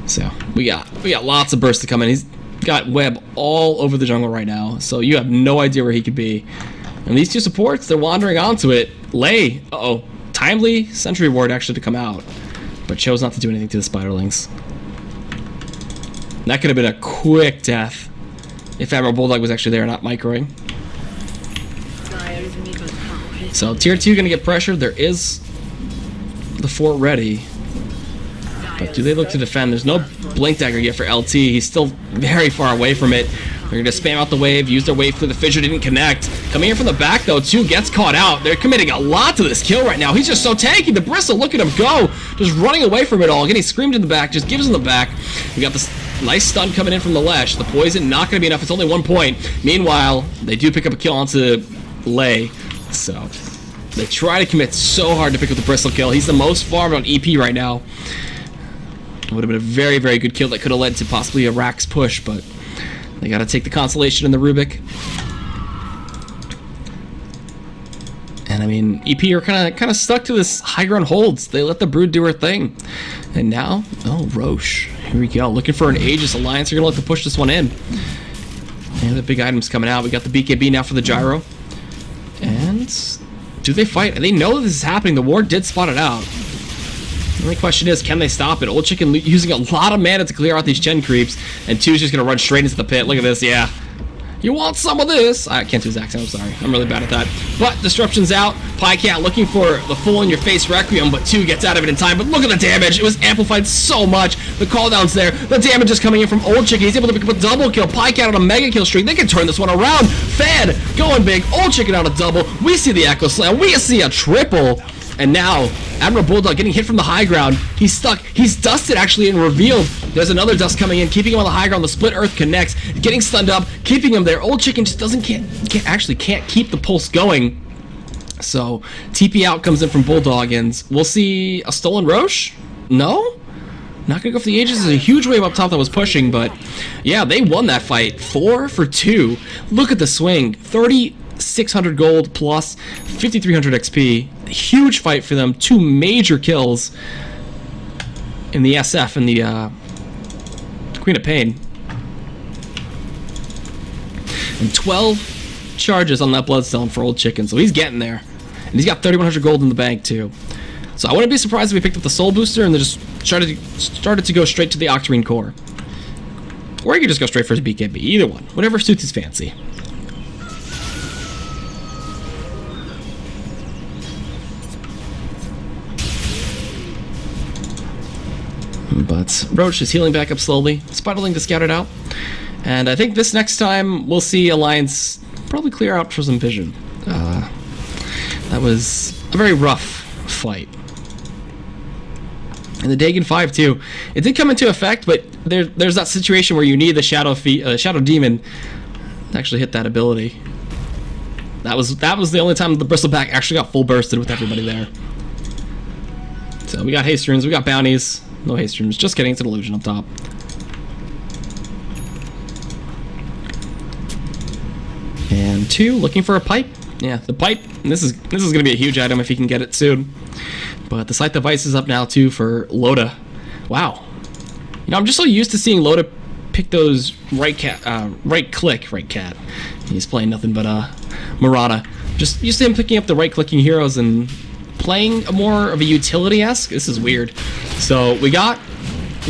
Speaker 1: So we got lots of bursts to come in. He's got web all over the jungle right now. So you have no idea where he could be. And these two supports, they're wandering onto it. Lay. Uh-oh. Timely sentry ward actually to come out, but chose not to do anything to the Spiderlings. That could have been a quick death if Admiral Bulldog was actually there, not microing. So tier 2 gonna get pressured. There is the fort ready, but do they look to defend? There's no blink dagger yet for LT. He's still very far away from it. They're going to spam out the wave, use their wave through the fissure, didn't connect. Coming in from the back, though, too, gets caught out. They're committing a lot to this kill right now. He's just so tanky. The Bristle, look at him go. Just running away from it all, getting screamed in the back, just gives him the back. We got this nice stun coming in from the Lesh. The poison, not going to be enough. It's only 1 point. Meanwhile, they do pick up a kill onto Lay. So, they try to commit so hard to pick up the Bristle kill. He's the most farmed on EP right now. Would have been a very, very good kill that could have led to possibly a Rax push, but they got to take the consolation in the Rubik. And I mean, EP are kind of stuck to this high ground holds. They let the Brood do her thing. And now, oh, Roche. Here we go. Looking for an Aegis Alliance. They're going to look to push this one in. And the big items coming out. We got the BKB now for the Gyro. And do they fight? They know this is happening. The ward did spot it out. The only question is, can they stop it? Old Chicken using a lot of mana to clear out these Chen creeps, and 2's just going to run straight into the pit. Look at this, yeah. You want some of this? I can't do his accent, I'm sorry. I'm really bad at that. But Disruption's out. Pycat looking for the full-in-your-face Requiem, but 2 gets out of it in time. But look at the damage. It was amplified so much. The cooldown's there. The damage is coming in from Old Chicken. He's able to pick up a double kill. Pycat on a mega kill streak. They can turn this one around. Fan going big. Old Chicken on a double. We see the Echo Slam. We see a triple. And now, Admiral Bulldog getting hit from the high ground. He's stuck. He's dusted, actually, and revealed. There's another dust coming in, keeping him on the high ground. The Split Earth connects, getting stunned up, keeping him there. Old Chicken just can't keep the pulse going. So, TP out comes in from Bulldog, and we'll see a stolen Roche? No? Not gonna go for the Aegis. There's a huge wave up top that was pushing, but yeah, they won that fight. 4 for 2. Look at the swing. 3,600 gold plus 5,300 XP. Huge fight for them. 2 major kills in the SF and the Queen of Pain. And 12 charges on that Bloodstone for Old Chicken, so he's getting there. And he's got 3,100 gold in the bank too. So I wouldn't be surprised if we picked up the Soul Booster and then just started to go straight to the Octarine Core. Or you could just go straight for his BKB. Either one. Whatever suits his fancy. But Roach is healing back up slowly. Spiderling to scout it out. And I think this next time we'll see Alliance probably clear out for some vision. That was a very rough fight. And the Dagon 5 too. It did come into effect, but there's that situation where you need the Shadow Demon to actually hit that ability. That was the only time the Bristleback actually got full bursted with everybody there. So we got haste runes, we got bounties. No haste runes, just kidding, it's an illusion up top. And 2, looking for a pipe. Yeah, the pipe, this is gonna be a huge item if he can get it soon. But the Sight Device is up now too for Loda. Wow. You know, I'm just so used to seeing Loda pick those right cat. He's playing nothing but Murata. Just used to him picking up the right-clicking heroes and playing a more of a utility-esque. This is weird. So we got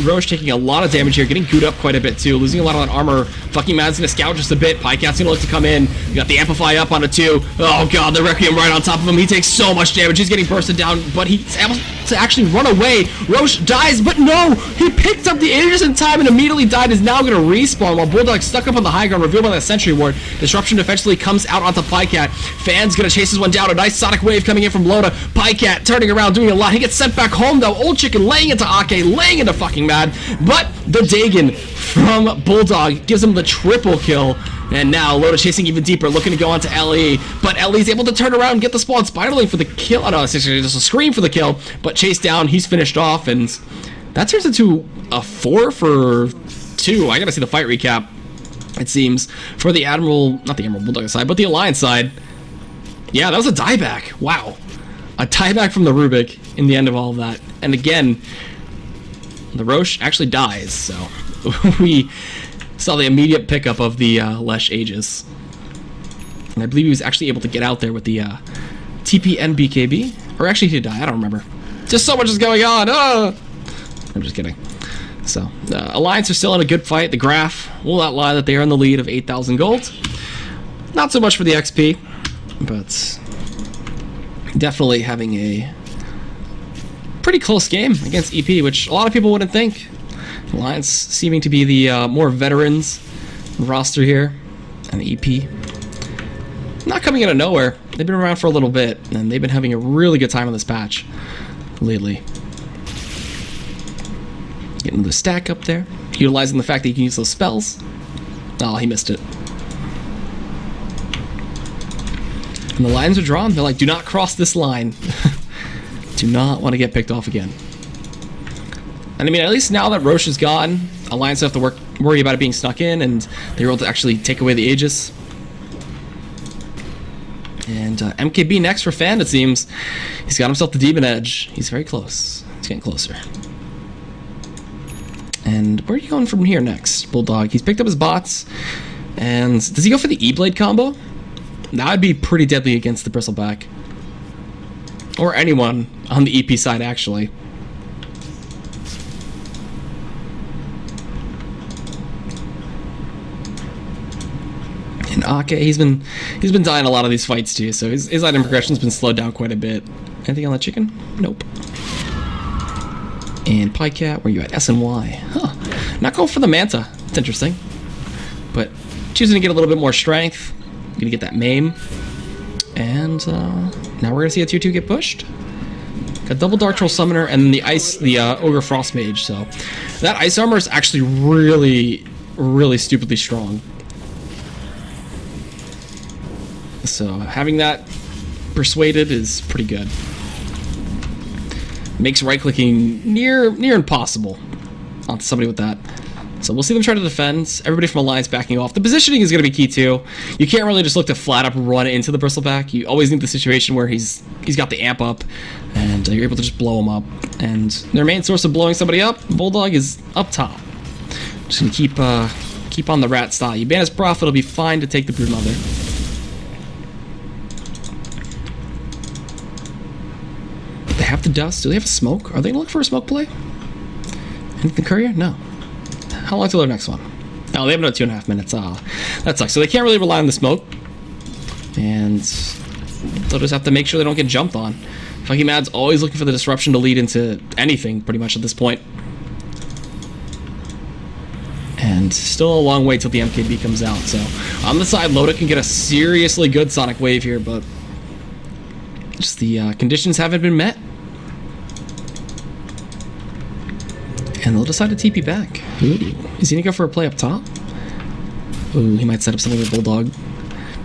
Speaker 1: Roche taking a lot of damage here, getting gooed up quite a bit too, losing a lot of that armor. Fucking Mad's gonna scout just a bit. Pycat's gonna look to come in. We got the Amplify up on a 2. Oh god, the Requiem right on top of him. He takes so much damage. He's getting bursted down, but he's able to actually run away. Roche dies, but no! He picked up the Aegis in time and immediately died. Is now gonna respawn while Bulldog's stuck up on the high ground, revealed by that Sentry Ward. Disruption defensively comes out onto Pycat. Fan's gonna chase this one down. A nice Sonic Wave coming in from Loda. Pycat turning around, doing a lot. He gets sent back home though. Old Chicken laying into Ake, laying into fucking Mad. But the Dagon from Bulldog gives him the triple kill. And now Loda chasing even deeper, looking to go on to LE. But LE's able to turn around and get the spawn. Spiderling for the kill. Oh no, it's actually just a scream for the kill. But chased down, he's finished off. And that turns into a 4 for 2. I gotta see the fight recap, it seems. For the Admiral, not the Admiral Bulldog side, but the Alliance side. Yeah, that was a dieback. Wow. A dieback from the Rubik in the end of all of that. And again, the Roche actually dies, so we saw the immediate pickup of the Lesh Aegis. And I believe he was actually able to get out there with the TP and BKB. Or actually he did die, I don't remember. Just so much is going on! I'm just kidding. So, Alliance are still in a good fight. The Graph will not lie that they are in the lead of 8,000 gold. Not so much for the XP, but definitely having a pretty close game against EP, which a lot of people wouldn't think. Alliance seeming to be the more veterans roster here, and EP not coming out of nowhere. They've been around for a little bit, and they've been having a really good time on this patch lately. Getting the stack up there, utilizing the fact that you can use those spells. Oh, he missed it. And the lines are drawn. They're like, do not cross this line. Do not want to get picked off again. And I mean, at least now that Roche is gone, Alliance don't have to worry about it being snuck in, and they were able to actually take away the Aegis. And MKB next for Fan, it seems. He's got himself the Demon Edge. He's very close. He's getting closer. And where are you going from here next, Bulldog? He's picked up his bots. And does he go for the E-Blade combo? That would be pretty deadly against the Bristleback. Or anyone on the EP side, actually. Okay, he's been dying a lot of these fights too, so his item progression's been slowed down quite a bit. Anything on that chicken? Nope. And Pie Cat, where you at? S and Y. Huh. Not going for the Manta. It's interesting. But choosing to get a little bit more strength. Gonna get that Maim. And now we're gonna see a tier 2 get pushed. Got double Dark Troll Summoner and the Ogre Frost Mage, so that ice armor is actually really, really stupidly strong. So having that persuaded is pretty good. Makes right-clicking near impossible onto somebody with that. So we'll see them try to defend. Everybody from Alliance backing off. The positioning is going to be key too. You can't really just look to flat up run into the Bristleback. You always need the situation where he's got the amp up, and you're able to just blow him up. And their main source of blowing somebody up, Bulldog, is up top. Just gonna keep on the rat style. You ban his Prophet, it'll be fine to take the Broodmother. They have the dust. Do they have a smoke? Are they gonna look for a smoke play? Anything courier? No. How long till their next one? Oh, they have another 2.5 minutes. That sucks. So they can't really rely on the smoke. And they'll just have to make sure they don't get jumped on. Funky Mad's always looking for the disruption to lead into anything, pretty much, at this point. And still a long way till the MKB comes out. So on the side, Loda can get a seriously good Sonic Wave here, but just the conditions haven't been met. And they'll decide to TP back. Ooh. Is he gonna go for a play up top? Ooh, he might set up something with Bulldog.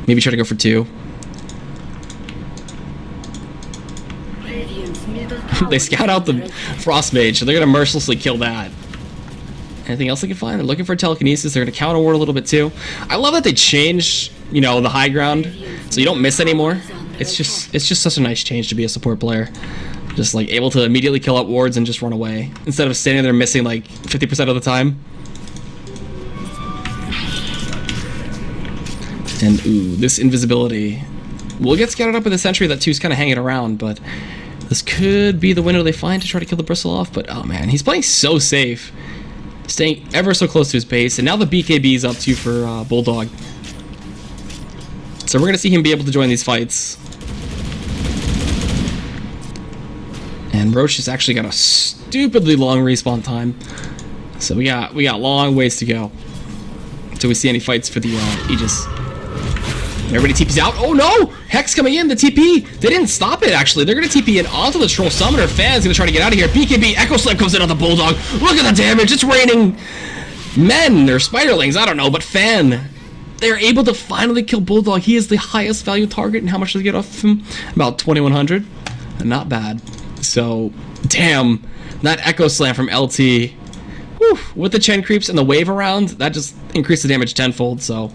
Speaker 1: Maybe try to go for 2. They scout out the Frost Mage, so they're gonna mercilessly kill that. Anything else they can find? They're looking for telekinesis. They're gonna counter ward a little bit too. I love that they changed, you know, the high ground, so you don't miss anymore. It's just such a nice change to be a support player. Just like able to immediately kill out wards and just run away instead of standing there missing like 50% of the time. And ooh, this invisibility will get scouted up with a sentry. That 2's kind of hanging around, but this could be the window they find to try to kill the Bristle off. But oh man, he's playing so safe, staying ever so close to his base. And now the BKB's up too for Bulldog. So we're gonna see him be able to join these fights. And Roche has actually got a stupidly long respawn time, so we got long ways to go till we see any fights for the Aegis. Everybody TP's out. Oh no! Hex coming in. The TP. They didn't stop it. Actually, they're gonna TP in onto the Troll Summoner. Fan's gonna try to get out of here. BKB Echo Slam comes in on the Bulldog. Look at the damage. It's raining men or spiderlings. I don't know, but Fan. They're able to finally kill Bulldog. He is the highest value target, and how much do they get off of him? About 2,100. Not bad. So, damn, that Echo Slam from LT, whew, with the Chen creeps and the wave around, that just increased the damage tenfold, so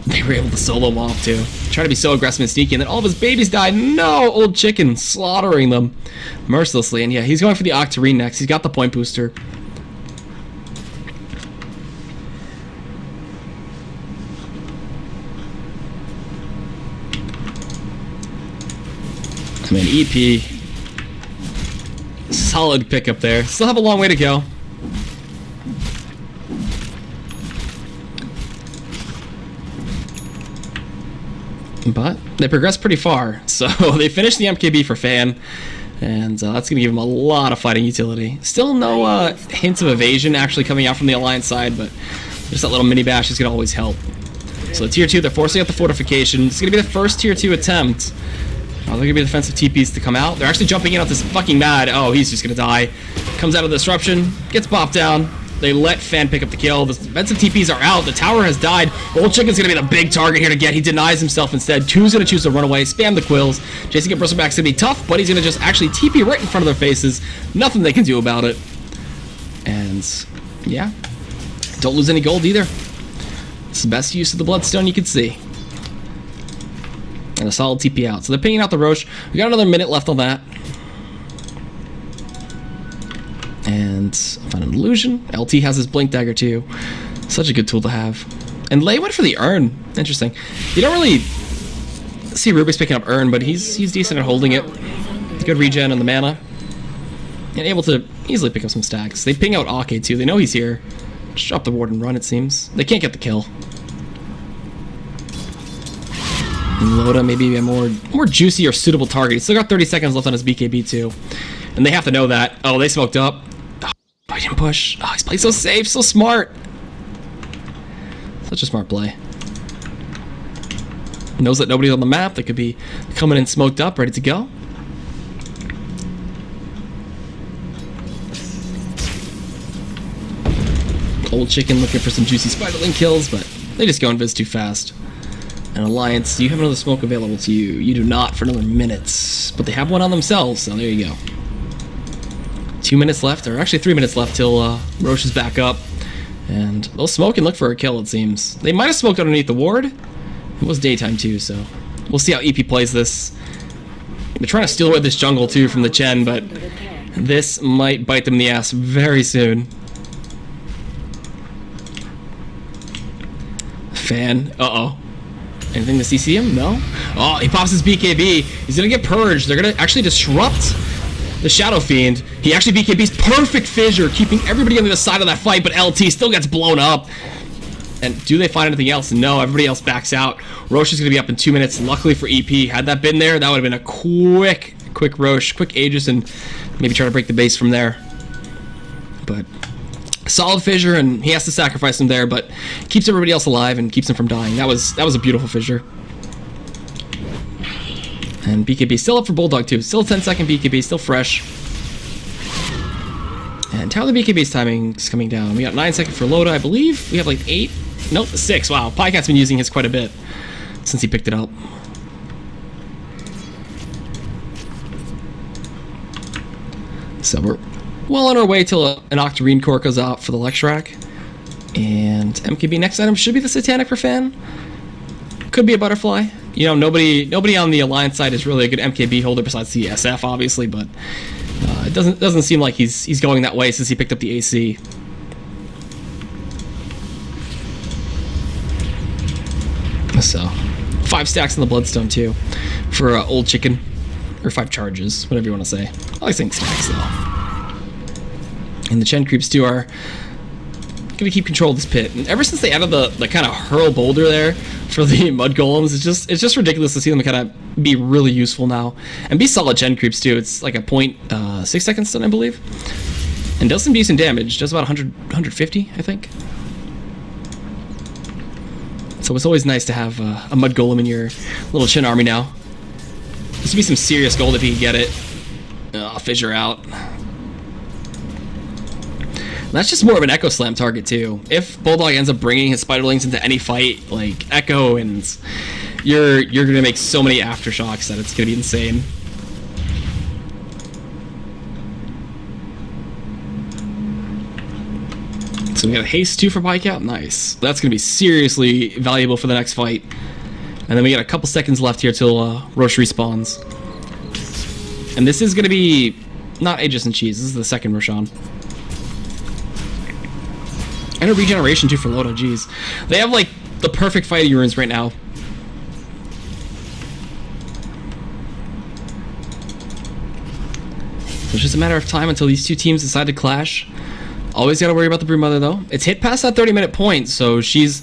Speaker 1: they were able to solo him off too. Trying to be so aggressive and sneaky, and then all of his babies died. No, old chicken, slaughtering them mercilessly. And yeah, he's going for the Octarine next. He's got the point booster. I mean, EP, solid pickup there. Still have a long way to go. But they progressed pretty far. So they finished the MKB for Fan, and that's going to give him a lot of fighting utility. Still no hints of evasion actually coming out from the Alliance side, but just that little mini bash is going to always help. So tier 2, they're forcing out the fortification. It's going to be the first tier 2 attempt. They're going to be defensive TPs to come out. They're actually jumping in on this fucking Mad. Oh, he's just going to die. Comes out of the disruption, gets popped down. They let Fan pick up the kill. The defensive TPs are out. The tower has died. Old Chicken's going to be the big target here to get. He denies himself instead. 2's going to choose to run away, spam the quills. Chasing at Bristleback's going to be tough, but he's going to just actually TP right in front of their faces. Nothing they can do about it. And, yeah. Don't lose any gold either. It's the best use of the Bloodstone you can see. And a solid TP out. So they're pinging out the Roche. We got another minute left on that. And found an illusion. LT has his Blink Dagger too. Such a good tool to have. And Lei went for the Urn. Interesting. You don't really see Rubik's picking up Urn, but he's decent at holding it. Good regen on the mana. And able to easily pick up some stacks. They ping out Ake too. They know he's here. Just drop the ward and run, it seems. They can't get the kill. Loda maybe a more juicy or suitable target. He's still got 30 seconds left on his BKB too. And they have to know that. Oh, they smoked up. Oh, he didn't push. Oh, he's playing so safe, so smart. Such a smart play. Knows that nobody's on the map. They could be coming in smoked up, ready to go. Old Chicken looking for some juicy Spiderling kills, but they just go and Viz too fast. And Alliance, do you have another smoke available to you? You do not for another minute. But they have one on themselves, so there you go. 2 minutes left, or actually 3 minutes left till Roche is back up. And they'll smoke and look for a kill, it seems. They might have smoked underneath the ward. It was daytime too, so we'll see how EP plays this. They're trying to steal away this jungle too from the Chen, but this might bite them in the ass very soon. Fan, uh-oh. Anything to CC him? No? Oh, he pops his BKB. He's gonna get purged. They're gonna actually disrupt the Shadow Fiend. He actually BKB's perfect fissure, keeping everybody on the other side of that fight, but LT still gets blown up. And do they find anything else? No, everybody else backs out. Roche is gonna be up in 2 minutes. Luckily for EP, had that been there, that would have been a quick Roche, quick Aegis, and maybe try to break the base from there. But solid fissure, and he has to sacrifice him there, but keeps everybody else alive and keeps him from dying. That was a beautiful fissure. And BKB still up for Bulldog too. Still 10-second BKB, still fresh. And how the BKB's timing is coming down. We got 9 seconds for Loda, I believe. We have like 8. Nope, 6. Wow, Pycat's been using his quite a bit since he picked it up. So we're well on our way till an Octarine core goes out for the Lex Rack. And MKB next item should be the Satanic for Fan. Could be a Butterfly. You know, nobody on the Alliance side is really a good MKB holder besides the SF, obviously, but it doesn't seem like he's going that way since he picked up the AC. So 5 stacks in the Bloodstone too for Old Chicken, or 5 charges, whatever you want to say. I like saying stacks though. And the Chen creeps too are gonna keep control of this pit. And ever since they added the kind of hurl boulder there for the mud golems, it's just ridiculous to see them kind of be really useful now and be solid Chen creeps too. It's like a 0.6 stun, I believe, and does some decent damage. Does about 150, I think. So it's always nice to have a mud golem in your little Chen army now. This would be some serious gold if you could get it. Fissure out. That's just more of an Echo Slam target too. If Bulldog ends up bringing his Spiderlings into any fight, like Echo, and you're gonna make so many aftershocks that it's gonna be insane. So we got a haste 2 for Pycat, nice. That's gonna be seriously valuable for the next fight. And then we got a couple seconds left here till Roche respawns. And this is gonna be not Aegis and Cheese. This is the second Roshan. And a regeneration too for Loda, jeez. They have like the perfect fighting runes right now. So it's just a matter of time until these two teams decide to clash. Always gotta worry about the Broodmother though. It's hit past that 30-minute point, so she's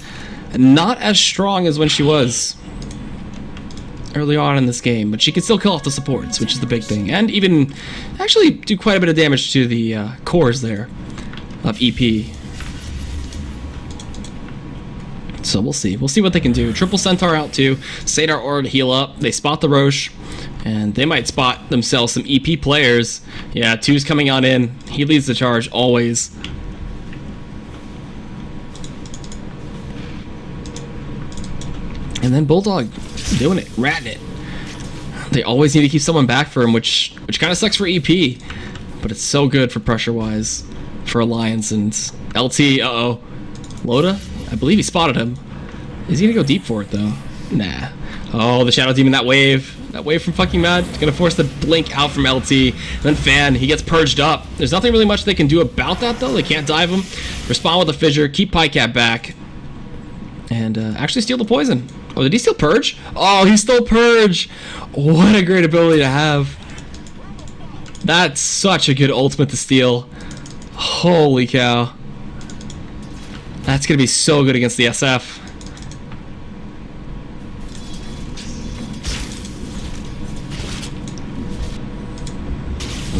Speaker 1: not as strong as when she was early on in this game, but she can still kill off the supports, which is the big thing. And even actually do quite a bit of damage to the cores there of EP. So we'll see. We'll see what they can do. Triple Centaur out too. Sadar Aura to heal up. They spot the Roche. And they might spot themselves some EP players. Yeah, 2's coming on in. He leads the charge always. And then Bulldog doing it, ratting it. They always need to keep someone back for him, which kind of sucks for EP. But it's so good for pressure-wise for Alliance and LT. Uh-oh. Loda? I believe he spotted him. Is he gonna go deep for it though? Nah. Oh, the Shadow Demon, that wave from fucking Mad, gonna force the blink out from LT. And then Fan, he gets purged up. There's nothing really much they can do about that though. They can't dive him. Respond with a fissure, keep Pycat back, and actually steal the poison. Oh, did he steal Purge? Oh, he stole Purge. What a great ability to have. That's such a good ultimate to steal. Holy cow. That's gonna be so good against the SF.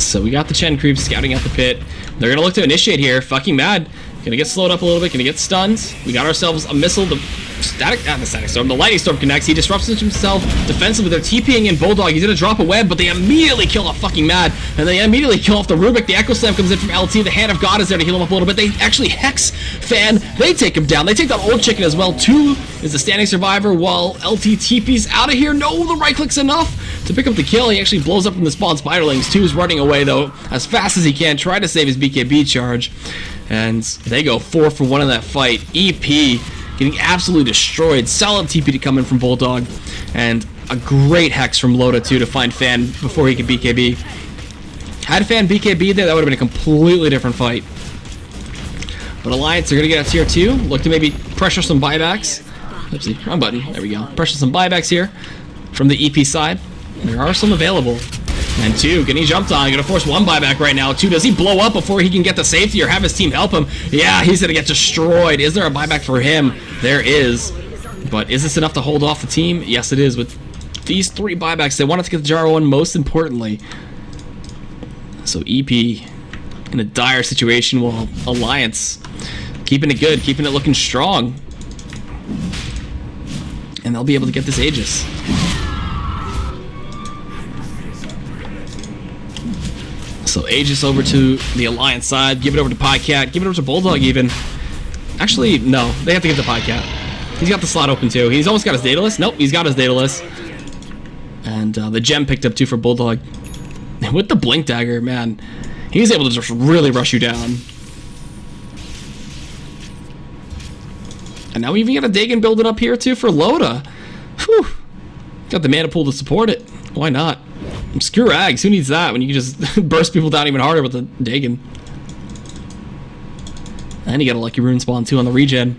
Speaker 1: So we got the Chen creeps scouting at the pit. They're gonna look to initiate here. Fucking mad. Gonna get slowed up a little bit. Gonna get stunned. We got ourselves a missile. The static storm. The lightning storm connects. He disrupts himself defensively. They're TPing in Bulldog. He's gonna drop a web, but they immediately kill off fucking mad, and they immediately kill off the Rubik. The Echo Slam comes in from LT. The Hand of God is there to heal him up a little bit. They actually Hex Fan. They take him down. They take that old chicken as well. 2 is the standing survivor, while LT TP's out of here. No, the right click's enough to pick up the kill. He actually blows up from the spawn Spiderlings. 2 is running away though as fast as he can, try to save his BKB charge, and they go 4 for 1 in that fight. EP getting absolutely destroyed. Solid TP to come in from Bulldog, and a great hex from Loda too to find Fan before he could BKB. Had Fan BKB there, that would have been a completely different fight. But Alliance are going to get a tier 2. Look to maybe pressure some buybacks. Oopsie, wrong button. There we go. Pressure some buybacks here from the EP side. There are some available. And 2 getting jumped on. Gonna force 1 buyback right now. 2, does he blow up before he can get the safety or have his team help him? Yeah, he's gonna get destroyed. Is there a buyback for him? There is. But is this enough to hold off the team? Yes, it is. With these 3 buybacks, they wanted to get the Jaro one most importantly. So EP in a dire situation, while Alliance keeping it good, keeping it looking strong. And they'll be able to get this Aegis. So Aegis over to the Alliance side, give it over to Podcat, give it over to Bulldog even. Actually, no, they have to give it to Podcat. He's got the slot open too. He's almost got his Daedalus. Nope, he's got his Daedalus. And the gem picked up too for Bulldog. And with the Blink Dagger, man, he's able to just really rush you down. And now we even got a Dagon building up here too for Loda. Whew. Got the mana pool to support it. Why not? Screw Ags, who needs that when you can just burst people down even harder with the Dagon? And you got a lucky rune spawn too on the regen.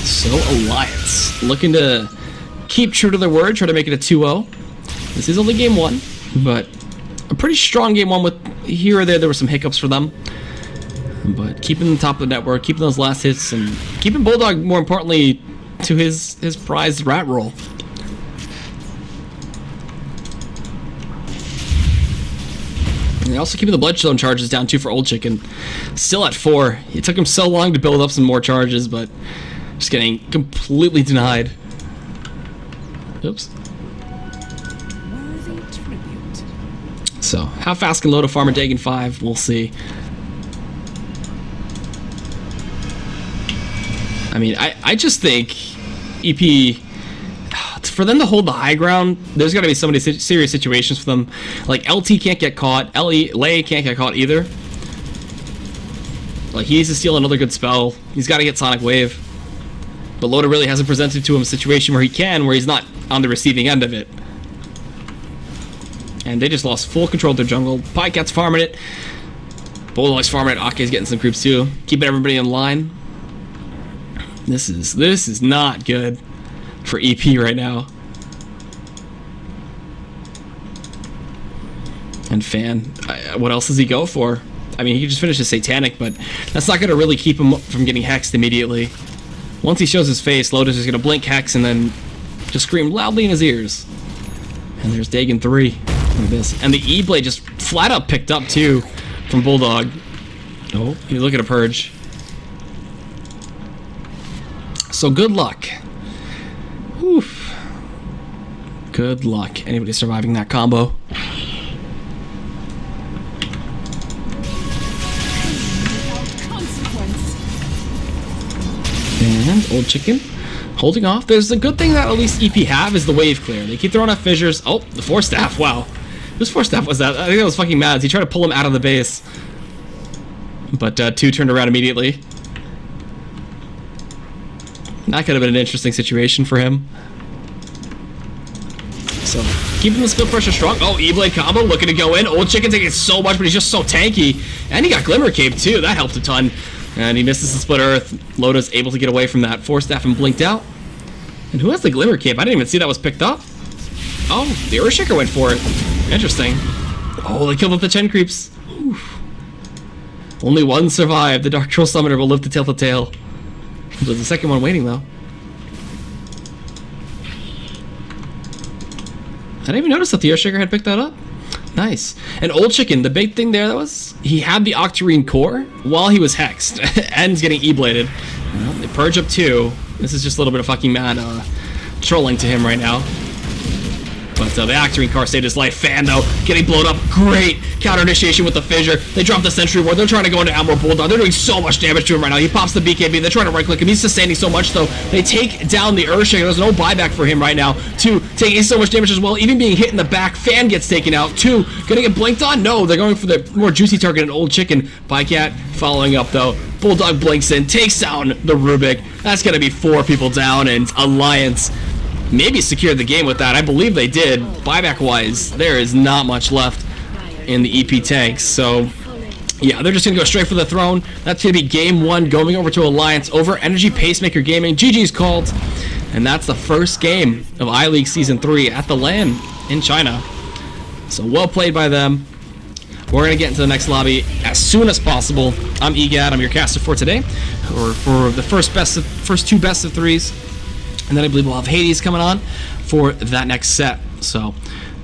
Speaker 1: So Alliance looking to keep true to their word, try to make it a 2-0. This is only game 1, but a pretty strong game 1 with here or there were some hiccups for them. But keeping the top of the network, keeping those last hits, and keeping Bulldog more importantly to his prized rat roll. And they're also keeping the Bloodstone charges down too for Old Chicken. Still at 4. It took him so long to build up some more charges, but just getting completely denied. Oops. So, how fast can Loda farm a Dagon 5? We'll see. I mean, I just think EP, for them to hold the high ground, there's got to be so many serious situations for them. Like, LT can't get caught, Lei can't get caught either. Like, he needs to steal another good spell. He's got to get Sonic Wave. But Loda really hasn't presented to him a situation where he can, where he's not on the receiving end of it. And they just lost full control of their jungle. Pycat's farming it. Bulldog's farming it. Ake's getting some creeps too. Keeping everybody in line. This is not good for EP right now. And Fan, what else does he go for? I mean, he could just finish his Satanic, but that's not going to really keep him from getting hexed immediately. Once he shows his face, Lotus is going to blink Hex and then just scream loudly in his ears. And there's Dagon 3. Look at this. And the E-Blade just flat out picked up too from Bulldog. Oh, you look at a Purge. So good luck. Oof. Good luck. Anybody surviving that combo? And Old Chicken holding off. There's a good thing that at least EP have is the wave clear. They keep throwing out fissures. Oh, the Force Staff. Wow. Whose Force Staff was that? I think that was fucking Mads. He tried to pull him out of the base. But 2 turned around immediately. That could have been an interesting situation for him. So, keeping the skill pressure strong. Oh, E-Blade combo looking to go in. Old Chicken taking so much, but he's just so tanky. And he got Glimmer Cape too. That helped a ton. And he misses the Split Earth. Loda's able to get away from that. Force Staff and blinked out. And who has the Glimmer Cape? I didn't even see that was picked up. Oh, the Earthshaker went for it. Interesting. Oh, they killed up the Chen creeps. Oof. Only one survived. The Dark Troll Summoner will live to tell the tale. There's the second one waiting though. didn't even notice that the Earthshaker had picked that up. Nice. And Old Chicken, the big thing there was he had the Octarine core while he was hexed and getting E-bladed. Well, they purge up 2. This is just a little bit of fucking mad trolling to him right now. But the Octarine core saved his life. Fan, though, getting blown up. Great counter initiation with the fissure. They drop the Sentry Ward. They're trying to go into Admiral Bulldog. They're doing so much damage to him right now. He pops the BKB. They're trying to right-click him. He's sustaining so much, though. They take down the Earthshaker. There's no buyback for him right now. 2, taking so much damage as well. Even being hit in the back. Fan gets taken out. 2, gonna get blinked on? No, they're going for the more juicy target, an Old Chicken. Bycat following up, though. Bulldog blinks in, takes down the Rubik. That's gonna be 4 people down, and Alliance maybe secured the game with that. I believe they did. Buyback-wise, there is not much left in the EP tanks. So, yeah, they're just going to go straight for the throne. That's going to be game 1 going over to Alliance over Energy Pacemaker Gaming. GG's called. And that's the first game of iLeague Season 3 at the LAN in China. So, well played by them. We're going to get into the next lobby as soon as possible. I'm EGAD. I'm your caster for today. Or for the first 2 best of 3s. And then I believe we'll have Hades coming on for that next set. So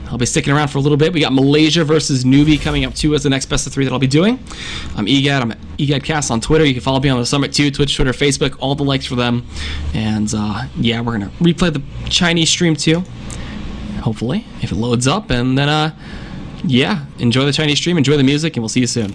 Speaker 1: I'll be sticking around for a little bit. We got Malaysia versus Newbie coming up too as the next best of 3 that I'll be doing. I'm EGAD. I'm EGADcast on Twitter. You can follow me on the Summit too. Twitch, Twitter, Facebook, all the likes for them. And yeah, we're going to replay the Chinese stream too. Hopefully, if it loads up. And then, yeah, enjoy the Chinese stream. Enjoy the music. And we'll see you soon.